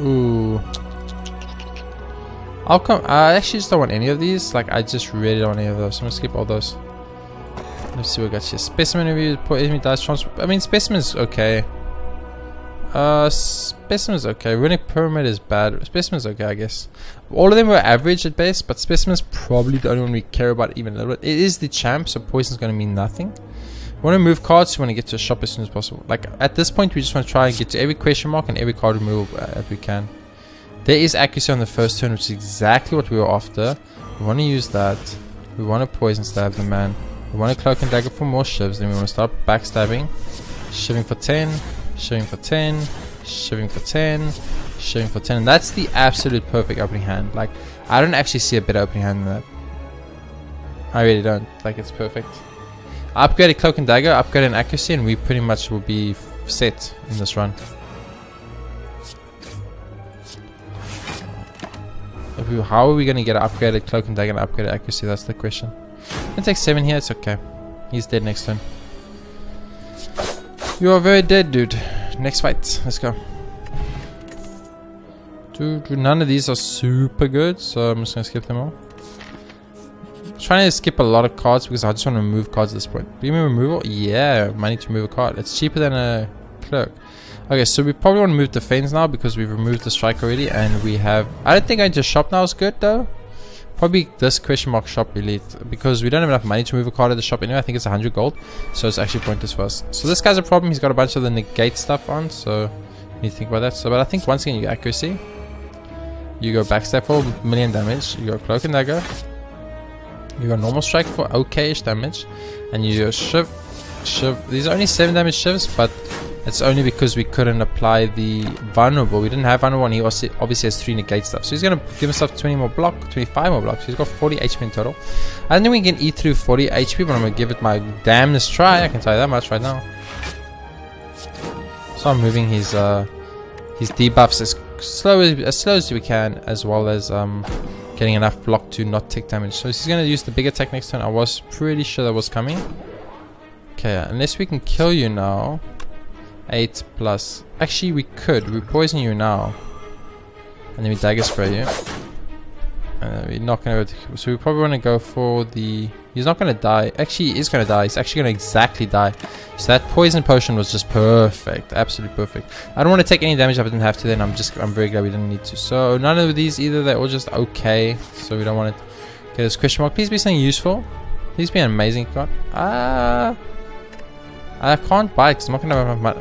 Ooh. I actually just don't want any of these. Like, I just really don't want any of those. I'm gonna skip all those. Let's see what we got here. Specimen review, enemy dice transfer. I mean, Specimen's okay. Specimen's okay. Runic Pyramid is bad. Specimen's okay, I guess. All of them were average at base, but Specimen's probably the only one we care about even a little bit. It is the champ, so poison's gonna mean nothing. We want to move cards, we want to get to a shop as soon as possible. Like, at this point, we just want to try and get to every question mark and every card removal that we can. There is accuracy on the first turn, which is exactly what we were after. We want to use that. We want to poison stab the man. We want to cloak and dagger for more shivs. Then we want to start backstabbing. Shiving for 10. Shiving for 10. Shiving for 10. Shiving for 10. And that's the absolute perfect opening hand. Like, I don't actually see a better opening hand than that. I really don't. Like, it's perfect. Upgraded Cloak and Dagger, upgraded accuracy, and we pretty much will be set in this run. How are we going to get an upgraded Cloak and Dagger and upgraded accuracy? That's the question. It takes 7 here, it's okay. He's dead next turn. You are very dead, dude. Next fight, let's go. Dude, none of these are super good, so I'm just going to skip them all. Trying to skip a lot of cards because I just want to remove cards at this point. Give me removal? Yeah, money to remove a card. It's cheaper than a cloak. Okay, so we probably want to move defense now because we've removed the strike already, and we have. I don't think going to shop now is good though. Probably this question mark shop elite because we don't have enough money to move a card at the shop anyway. I think it's 100 gold, so it's actually pointless for us. So this guy's a problem. He's got a bunch of the negate stuff on, so you need to think about that. So, but I think once again, you get accuracy. You go backstab for a million damage. You go cloak and dagger. You got normal strike for okay-ish damage, and you go shiv. These are only 7 damage shivs, but it's only because we couldn't apply the vulnerable. We didn't have vulnerable, and he obviously has 3 negate stuff. So he's gonna give himself 20 more block, 25 more blocks. He's got 40 HP in total. I don't think we can eat through 40 HP, but I'm gonna give it my damnedest try. I can tell you that much right now. So I'm moving his debuffs as as slow as we can, as well as getting enough block to not take damage. So he's going to use the big attack next turn. I was pretty sure that was coming. Okay, unless we can kill you now. 8 plus. Actually, we could. We poison you now. And then we dagger spray you. We're not going to... So we probably want to go for the... He's not going to die. Actually, he is going to die. He's actually going to exactly die. So that poison potion was just perfect. Absolutely perfect. I don't want to take any damage if I didn't have to then. I'm very glad we didn't need to. So none of these either. They're all just okay. So we don't want to get this question mark. Please be something useful. Please be an amazing card. I can't buy it because I'm not going to have enough money.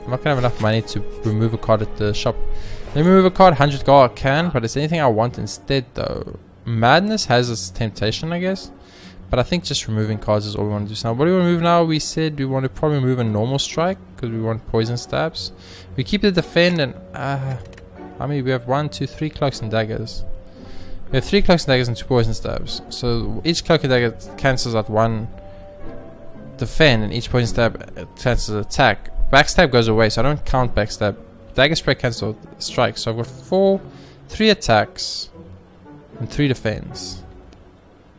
I'm not going to have enough money to remove a card at the shop. Let me remove a card. 100 gold I can. But is there anything I want instead though? Madness has its temptation, I guess. But I think just removing cards is all we want to do now. What do we want to move now? We said we want to probably move a normal strike because we want poison stabs. We keep the defend and I mean we have 1, 2, 3 cloaks and daggers. We have 3 cloaks and daggers and 2 poison stabs. So each cloak and dagger cancels out 1 defend and each poison stab cancels attack. Backstab goes away, so I don't count backstab. Dagger spray cancels strike. So I've got 3 attacks and 3 defense.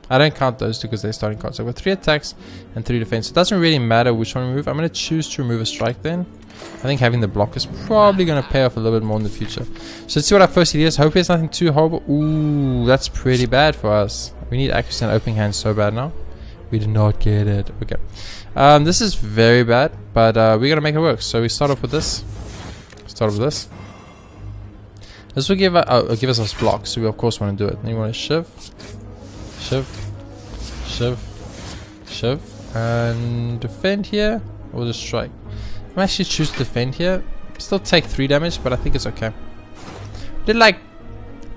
I don't count those two because they're starting cards. So I've got 3 attacks and 3 defense. So it doesn't really matter which one we remove. I'm going to choose to remove a strike then. I think having the block is probably going to pay off a little bit more in the future. So let's see what our first idea is. Hopefully it's nothing too horrible. Ooh, that's pretty bad for us. We need accuracy and opening hands so bad now. We did not get it. Okay. This is very bad, but we're going to make it work. So we start off with this. This will give us us blocks, so we of course want to do it. Then you want to shiv, and defend here, or just strike. I'm actually choose to defend here. Still take 3 damage, but I think it's okay. Did like,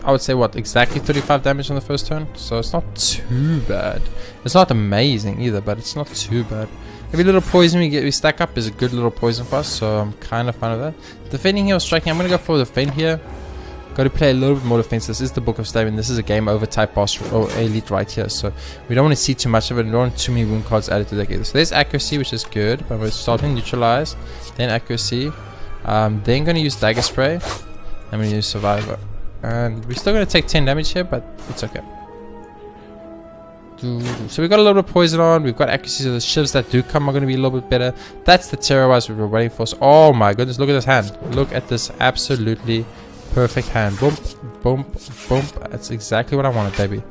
I would say what, exactly 35 damage on the first turn, so it's not too bad. It's not amazing either, but it's not too bad. Every little poison we stack up is a good little poison for us, so I'm kind of fine with that. Defending here or striking, I'm going to go for the defend here. Got to play a little bit more defense. This is the Book of Stabbing. This is a game over type boss or elite right here, so we don't want to see too much of it. We don't want too many wound cards added to the deck either. So there's accuracy, which is good, but we're starting neutralize, then accuracy, then going to use dagger spray, I'm going to use survivor, and we're still going to take 10 damage here, but it's okay. So we've got a little bit of poison on, we've got accuracy, so the shivs that do come are going to be a little bit better. That's the terrorize we were waiting for. So, oh my goodness, look at this hand. Look at this absolutely perfect hand. Boom, boom, boom. That's exactly what I wanted, baby.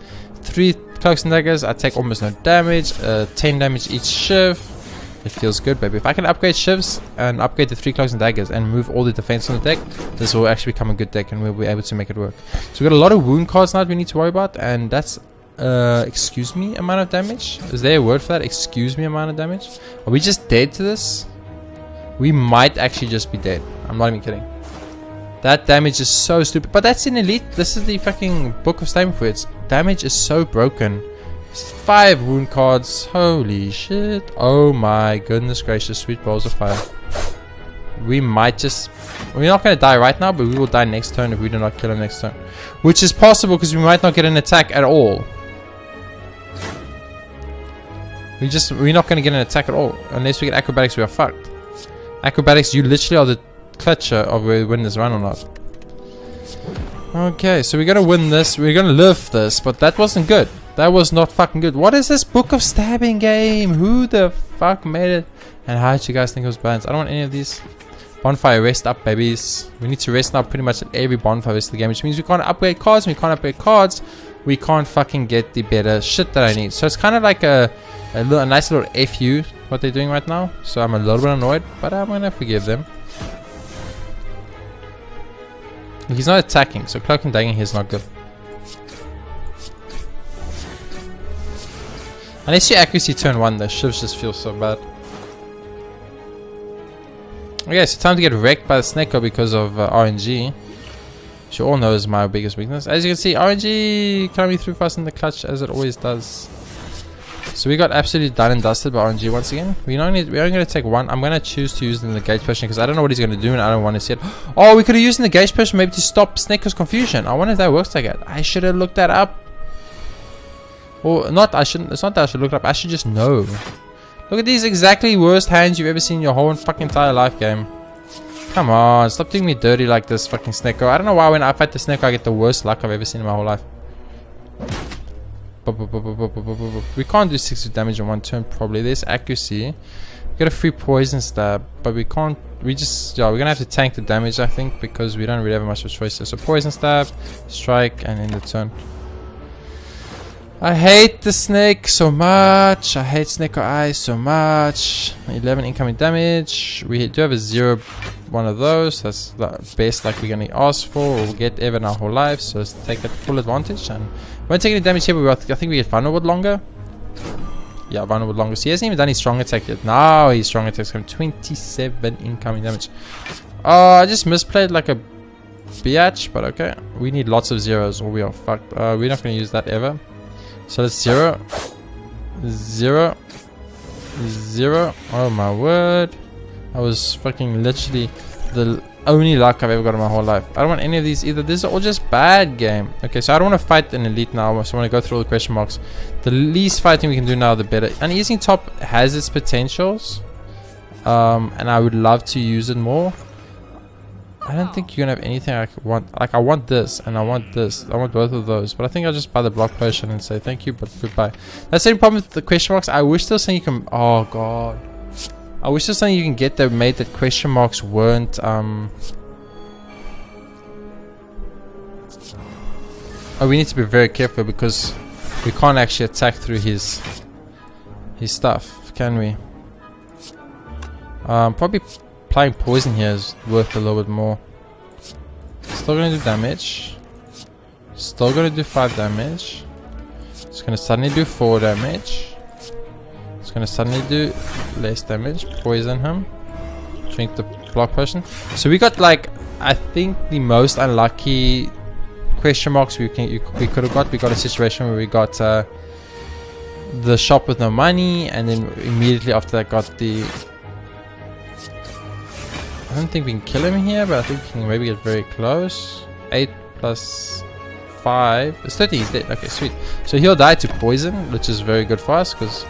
3 cloaks and daggers, I take almost no damage, 10 damage each shiv. It feels good, baby. If I can upgrade shivs and upgrade the 3 cloaks and daggers and move all the defense on the deck, this will actually become a good deck and we'll be able to make it work. So we've got a lot of wound cards now that we need to worry about, and that's excuse me amount of damage. Is there a word for that? Excuse me amount of damage. Are we just dead to this? We might actually just be dead. I'm not even kidding. That damage is so stupid. But that's in elite. This is the fucking Book of Stabbing for its damage is so broken. 5 wound cards. Holy shit. Oh my goodness gracious. Sweet balls of fire. We might just... We're not going to die right now, but we will die next turn if we do not kill him next turn. Which is possible because we might not get an attack at all. We're not going to get an attack at all. Unless we get acrobatics, we are fucked. Acrobatics, you literally are the clutcher of whether we win this run or not. Okay, so we're going to win this. We're going to live this, but that wasn't good. That was not fucking good. What is this Book of Stabbing game? Who the fuck made it? And how did you guys think it was balanced? I don't want any of these. Bonfire, rest up, babies. We need to rest now pretty much at every bonfire rest of the game, which means we can't upgrade cards. We can't upgrade cards. We can't fucking get the better shit that I need. So it's kind of like a nice little FU what they're doing right now. So I'm a little bit annoyed, but I'm gonna forgive them. He's not attacking, so cloak and daggering here is not good. Unless your accuracy turn 1, the shivs just feel so bad. Okay, so time to get wrecked by the Snecko because of RNG. Which you all know is my biggest weakness. As you can see, RNG coming through fast in the clutch as it always does. So we got absolutely done and dusted by RNG once again. We're only going to take 1. I'm going to choose to use the negate potion because I don't know what he's going to do and I don't want to see it. Oh, we could have used the negate potion maybe to stop Snecko's confusion. I wonder if that works like that. I should have looked that up. Or not, I shouldn't. It's not that I should look it up. I should just know. Look at these exactly worst hands you've ever seen in your whole fucking entire life game. Come on, stop doing me dirty like this, fucking Snecko. I don't know why when I fight the Snecko I get the worst luck I've ever seen in my whole life. We can't do 60 damage in one turn probably. There's accuracy. We got a free poison stab, but we can't. We just, yeah, we're gonna have to tank the damage, I think, because we don't really have much of a choice. So poison stab, strike, and end the turn. I hate the snake so much. I hate Snecko Eyes so much. 11 incoming damage. We do have a 0 one of those. That's the best like we're gonna ask for or get ever in our whole life. So let's take that full advantage. And we won't take any damage here, but I think we get vulnerable longer. Yeah, vulnerable longer. So he hasn't even done his strong attack yet. Now his strong attack's coming 27 incoming damage. Oh, I just misplayed like a biatch, but okay. We need lots of zeros or we are fucked. We're not gonna use that ever. So let's 0, 0, 0. Oh my word. I was fucking literally the only luck I've ever got in my whole life. I don't want any of these either. These are all just bad game. Okay, so I don't want to fight an elite now. So I want to go through all the question marks. The least fighting we can do now, the better. And using top has its potentials. And I would love to use it more. I don't think you're gonna have anything I want. Like I want this and I want this. I want both of those. But I think I'll just buy the block potion and say thank you, but goodbye. That's the only problem with the question marks. I wish there was something you can. Oh god. I wish there's something you can get that made that question marks weren't. Oh, we need to be very careful because we can't actually attack through his stuff, can we? Probably. Applying poison here is worth a little bit more. Still gonna do damage. Still gonna do 5 damage. It's gonna suddenly do 4 damage. It's gonna suddenly do less damage. Poison him. Drink the block potion. So we got like, I think the most unlucky question marks we could have got. We got a situation where we got the shop with no money, and then immediately after that got the. I don't think we can kill him here, but I think we can maybe get very close. 8 plus 5. It's 30, he's dead. Okay, sweet. So he'll die to poison, which is very good for us, because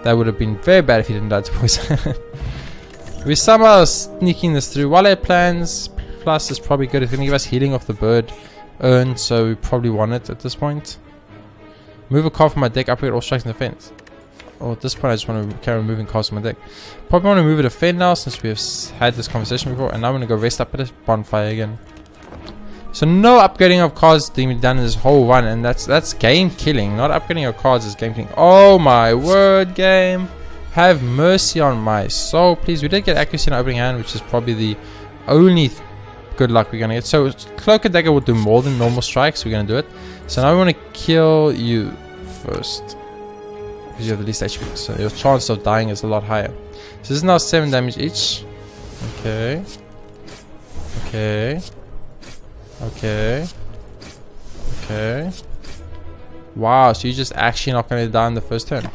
that would have been very bad if he didn't die to poison. We're somehow sneaking this through. Wale plans plus is probably good. It's going to give us healing off the bird urn, so we probably want it at this point. Move a card from my deck, upgrade all strikes and defense. Oh, at this point I just want to carry on moving cards from my deck. Probably want to move it to defend now since we have had this conversation before. And now I'm going to go rest up at this bonfire again. So no upgrading of cards being done in this whole one. And that's game killing. Not upgrading your cards is game killing. Oh my word, game. Have mercy on my soul, please. We did get accuracy in our opening hand, which is probably the only good luck we're going to get. So Cloak and Dagger will do more than normal strikes. We're going to do it. So now we want to kill you first. Because you have the least HP, so your chance of dying is a lot higher. So this is now 7 damage each. Okay. Okay. Okay. Okay. Wow, so you're just actually not going to die in the first turn.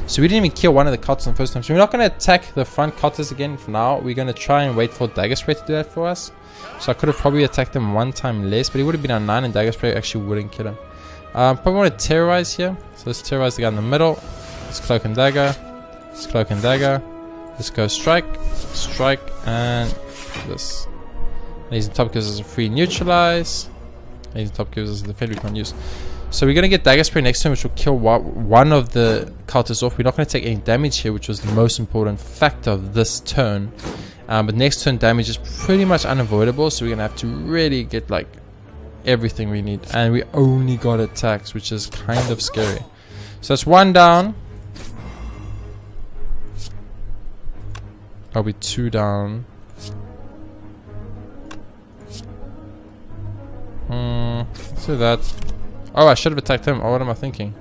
So we didn't even kill one of the cultists in the first turn. So we're not going to attack the front cultists again for now. We're going to try and wait for Dagger Spray to do that for us. So I could have probably attacked him one time less, but he would have been on 9 and Dagger Spray actually wouldn't kill him. Probably want to terrorize here. So let's terrorize the guy in the middle. Let's Cloak and Dagger. Let's Cloak and Dagger. Let's go strike. Strike. And this. And he's on top gives us a free neutralize. And he's on top gives us a defend we can't use. So we're going to get Dagger Spray next turn, which will kill one of the cultists off. We're not going to take any damage here, which was the most important factor of this turn. But next turn damage is pretty much unavoidable. So we're going to have to really get like everything we need. And we only got attacks, which is kind of scary. So that's 1 down. I'll be 2 down. Let's do that. Oh, I should have attacked him. Oh, what am I thinking?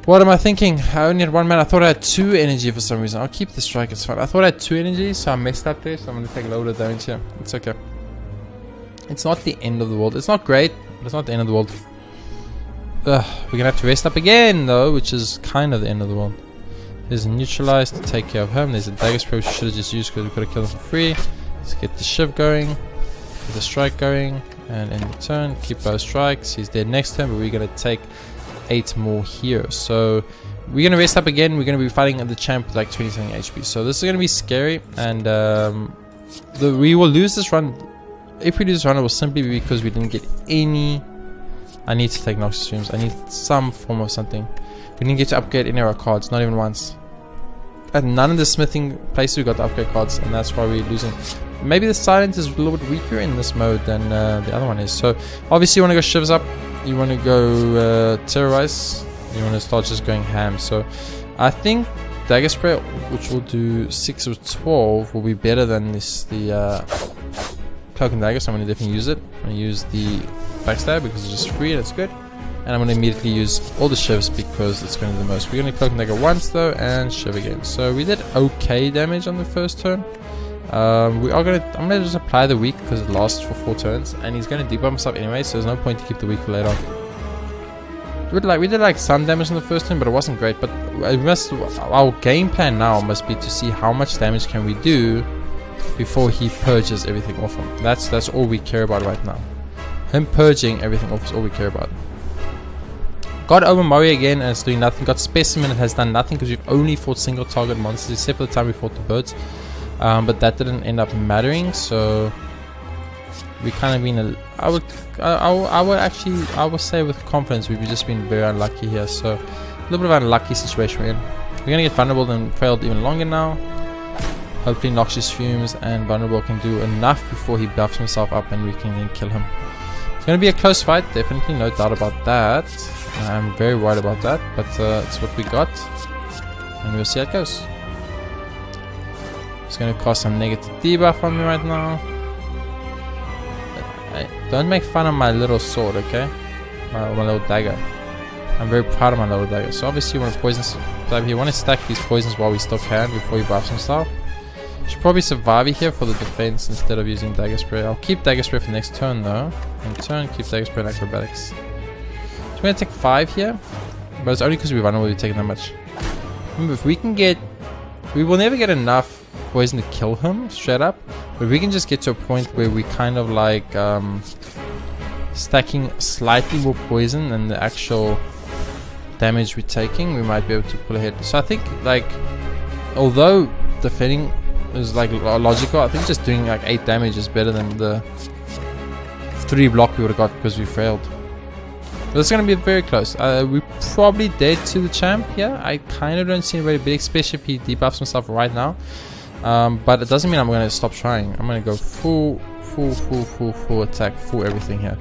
What am I thinking? I only had 1 man. I thought I had 2 energy for some reason. I'll keep the strike. It's fine. I thought I had 2 energy, so I messed up there. So I'm going to take a little bit of damage here. It's okay. It's not the end of the world. It's not great, but it's not the end of the world. We're going to have to rest up again, though, which is kind of the end of the world. There's a neutralize to take care of him. There's a Dagger Spray which we should have just used because we could have killed him for free. Let's get the shiv going. Get the strike going. And end the turn. Keep both strikes. He's dead next turn, but we're going to take 8 more here. So we're going to rest up again. We're going to be fighting the champ with like 20 something HP. So this is going to be scary. And we will lose this run. If we lose this run, it will simply be because we didn't get any. I need to take Noxious Fumes. I need some form of something. We didn't get to upgrade any of our cards, not even once. At none of the smithing places we got the upgrade cards, and that's why we're losing. Maybe the silence is a little bit weaker in this mode than the other one is. So obviously you want to go shivs up, you want to go terrorize, you want to start just going ham. So I think Dagger Spray, which will do 6 of 12, will be better than the Cloak and Dagger, so I'm going to definitely use it. I'm going to use the Backstab because it's just free and it's good. And I'm going to immediately use all the shivs because it's going to do the most. We're going to Cloak and Dagger once though, and shiv again. So we did okay damage on the first turn. I'm going to just apply the weak because it lasts for 4 turns. And he's going to debuff himself anyway, so there's no point to keep the weak for later. We did like some damage in the first turn, but it wasn't great. But our game plan now must be to see how much damage can we do before he purges everything off him. That's all we care about right now. Him purging everything off is all we care about. Got Omamori again and it's doing nothing. Got Specimen, it has done nothing because we've only fought single target monsters except for the time we fought the birds. But that didn't end up mattering, so we kind of been I would say with confidence we've just been very unlucky here. So a little bit of an unlucky situation we're in. We're gonna get vulnerable and failed even longer now. Hopefully Noxious Fumes and vulnerable can do enough before he buffs himself up and we can then kill him. It's gonna be a close fight, definitely, no doubt about that. I'm very worried about that, but it's what we got, and we'll see how it goes. It's going to cost some negative debuff on me right now. Don't make fun of my little sword, okay? My little dagger. I'm very proud of my little dagger. So obviously you want to poison type here. You want to stack these poisons while we still can before he buffs himself. Should probably survive here for the defense instead of using Dagger Spray. I'll keep Dagger Spray for the next turn though. In turn, keep Dagger Spray and Acrobatics. So we're going to take 5 here, but it's only because we're vulnerable we're taking that much. Remember, if we can get... We will never get enough poison to kill him, straight up. But we can just get to a point where we kind of like... stacking slightly more poison than the actual damage we're taking, we might be able to pull ahead. So I think, like... Although defending is like logical, I think just doing like 8 damage is better than the 3 block we would have got because we failed. But it's going to be very close. We're probably dead to the champ here. I kind of don't see anybody big, especially if he debuffs himself right now. But it doesn't mean I'm going to stop trying. I'm going to go full attack, full everything here.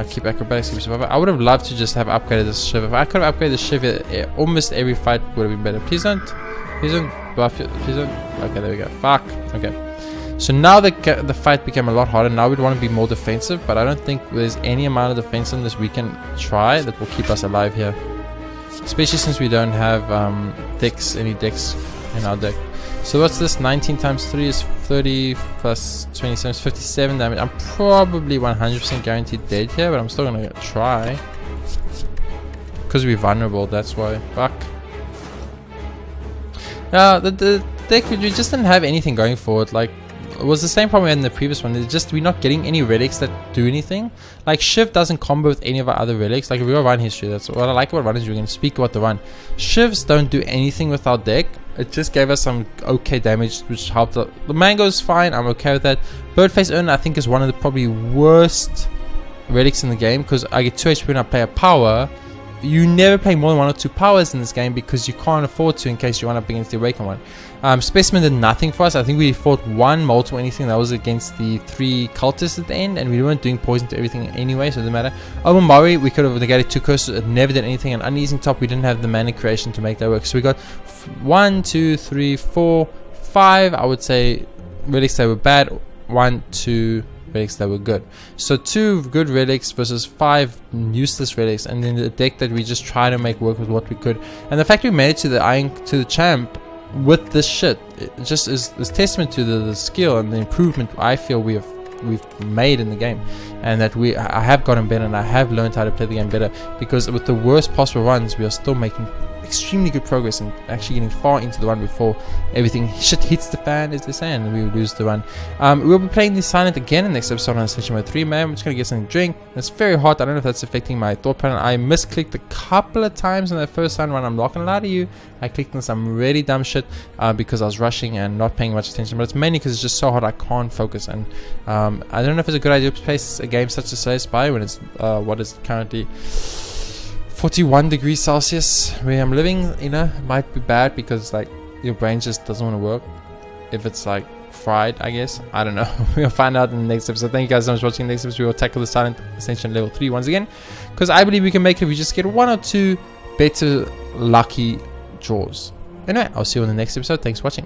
Keep acrobatics, keep survival. I would have loved to just have upgraded this shiv. If I could have upgraded the shiv, almost every fight would have been better. Please don't buff it. Please don't. Okay, there we go. Fuck. Okay. So now the fight became a lot harder. Now we'd want to be more defensive, but I don't think there's any amount of defensiveness we can try that will keep us alive here. Especially since we don't have any decks in our deck. So what's this? 19 times 3 is 30 plus 27 is 57 damage. I'm probably 100% guaranteed dead here, but I'm still going to try. Because we're vulnerable, that's why. Fuck. The deck, we just didn't have anything going for it. Like, it was the same problem we had in the previous one. It's just we're not getting any relics that do anything. Like Shiv doesn't combo with any of our other relics. Like if we got run history, that's what I like about run history. We can speak about the run. Shivs don't do anything with our deck. It just gave us some okay damage, which helped. The mango's fine. I'm okay with that. Birdface Urn I think is one of the probably worst relics in the game because I get 2 HP when I play a power. You never play more than 1 or 2 powers in this game because you can't afford to in case you run up against the Awakened one. Specimen did nothing for us. I think we fought 1 multiple anything that was against the 3 cultists at the end, and we weren't doing poison to everything anyway, so it doesn't matter. Omamori, we could have negated 2 curses. It never did anything. And Uneasing Top, we didn't have the mana creation to make that work. So we got 1, 2, 3, 4, 5. I would say relics that were bad. 1, 2. Relics that were good. So 2 good relics versus 5 useless relics, and then the deck that we just try to make work with what we could. And the fact we made it to the champ with this shit, it just is testament to the skill and the improvement I feel we've made in the game, and that I have gotten better and I have learned how to play the game better, because with the worst possible runs we are still making extremely good progress and actually getting far into the run before everything shit hits the fan, as they say, and we lose the run. We'll be playing this silent again in the next episode on Session Mode 3, man. I'm just gonna get something to drink. It's very hot. I don't know if that's affecting my thought pattern. I misclicked a couple of times on that first silent run. I'm not gonna lie to you. I clicked on some really dumb shit because I was rushing and not paying much attention, but it's mainly because it's just so hot I can't focus. And I don't know if it's a good idea to play a game such as Slay the Spire when it's what is currently 41 degrees Celsius where I'm living. You know, it might be bad because like your brain just doesn't want to work if it's like fried, I guess. I don't know. We'll find out in the next episode. Thank you guys so much for watching. Next episode we will tackle the silent ascension level 3 once again, because I believe we can make it if we just get 1 or 2 better lucky draws. Anyway, I'll see you in the next episode. Thanks for watching.